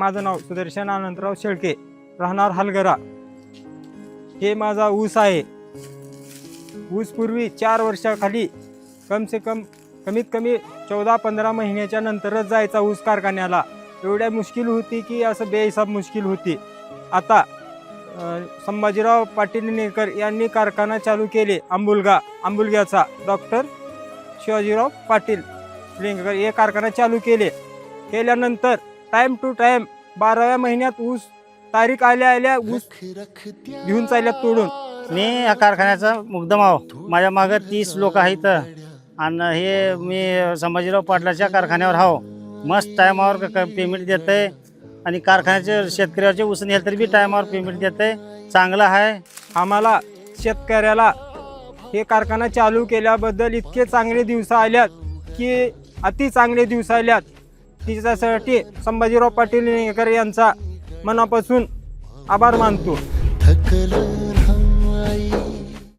माझं नाव सुदर्शन अनंतराव शेळके, राहणार हलगरा. हे माझा ऊस आहे. ऊस पूर्वी 4 वर्षाखाली कमीत कमी 14-15 महिन्याच्या नंतरच जायचा ऊस कारखान्याला. एवढ्या मुश्किल होती की असं बेहिसाब मुश्किल होती. आता संभाजीराव पाटील निळेकर यांनी कारखाना चालू केले. आंबुलग्याचा डॉक्टर शिवाजीराव पाटील निळेकर हे कारखाना चालू केल्यानंतर टाईम टू टाईम 12व्या महिन्यात ऊस तारीख आल्या ऊस घेऊन चालल्यात तोडून. मी या कारखान्याचा मुकदम आहो. माझ्या मागे 30 लोक आहेत आणि हे मी संभाजीराव पाटलाच्या कारखान्यावर आहो. मस्त टायमावर पेमेंट देते आणि कारखान्याचे शेतकऱ्याचे ऊस नेल तरी बी टायमावर पेमेंट देते. चांगलं आहे. आम्हाला शेतकऱ्याला हे कारखाना चालू केल्याबद्दल इतके चांगले दिवस आल्यात की अति चांगले दिवस आल्यात. तिच्यासाठी संभाजीराव पाटील निळेकर यांचा मनापासून आभार मानतो.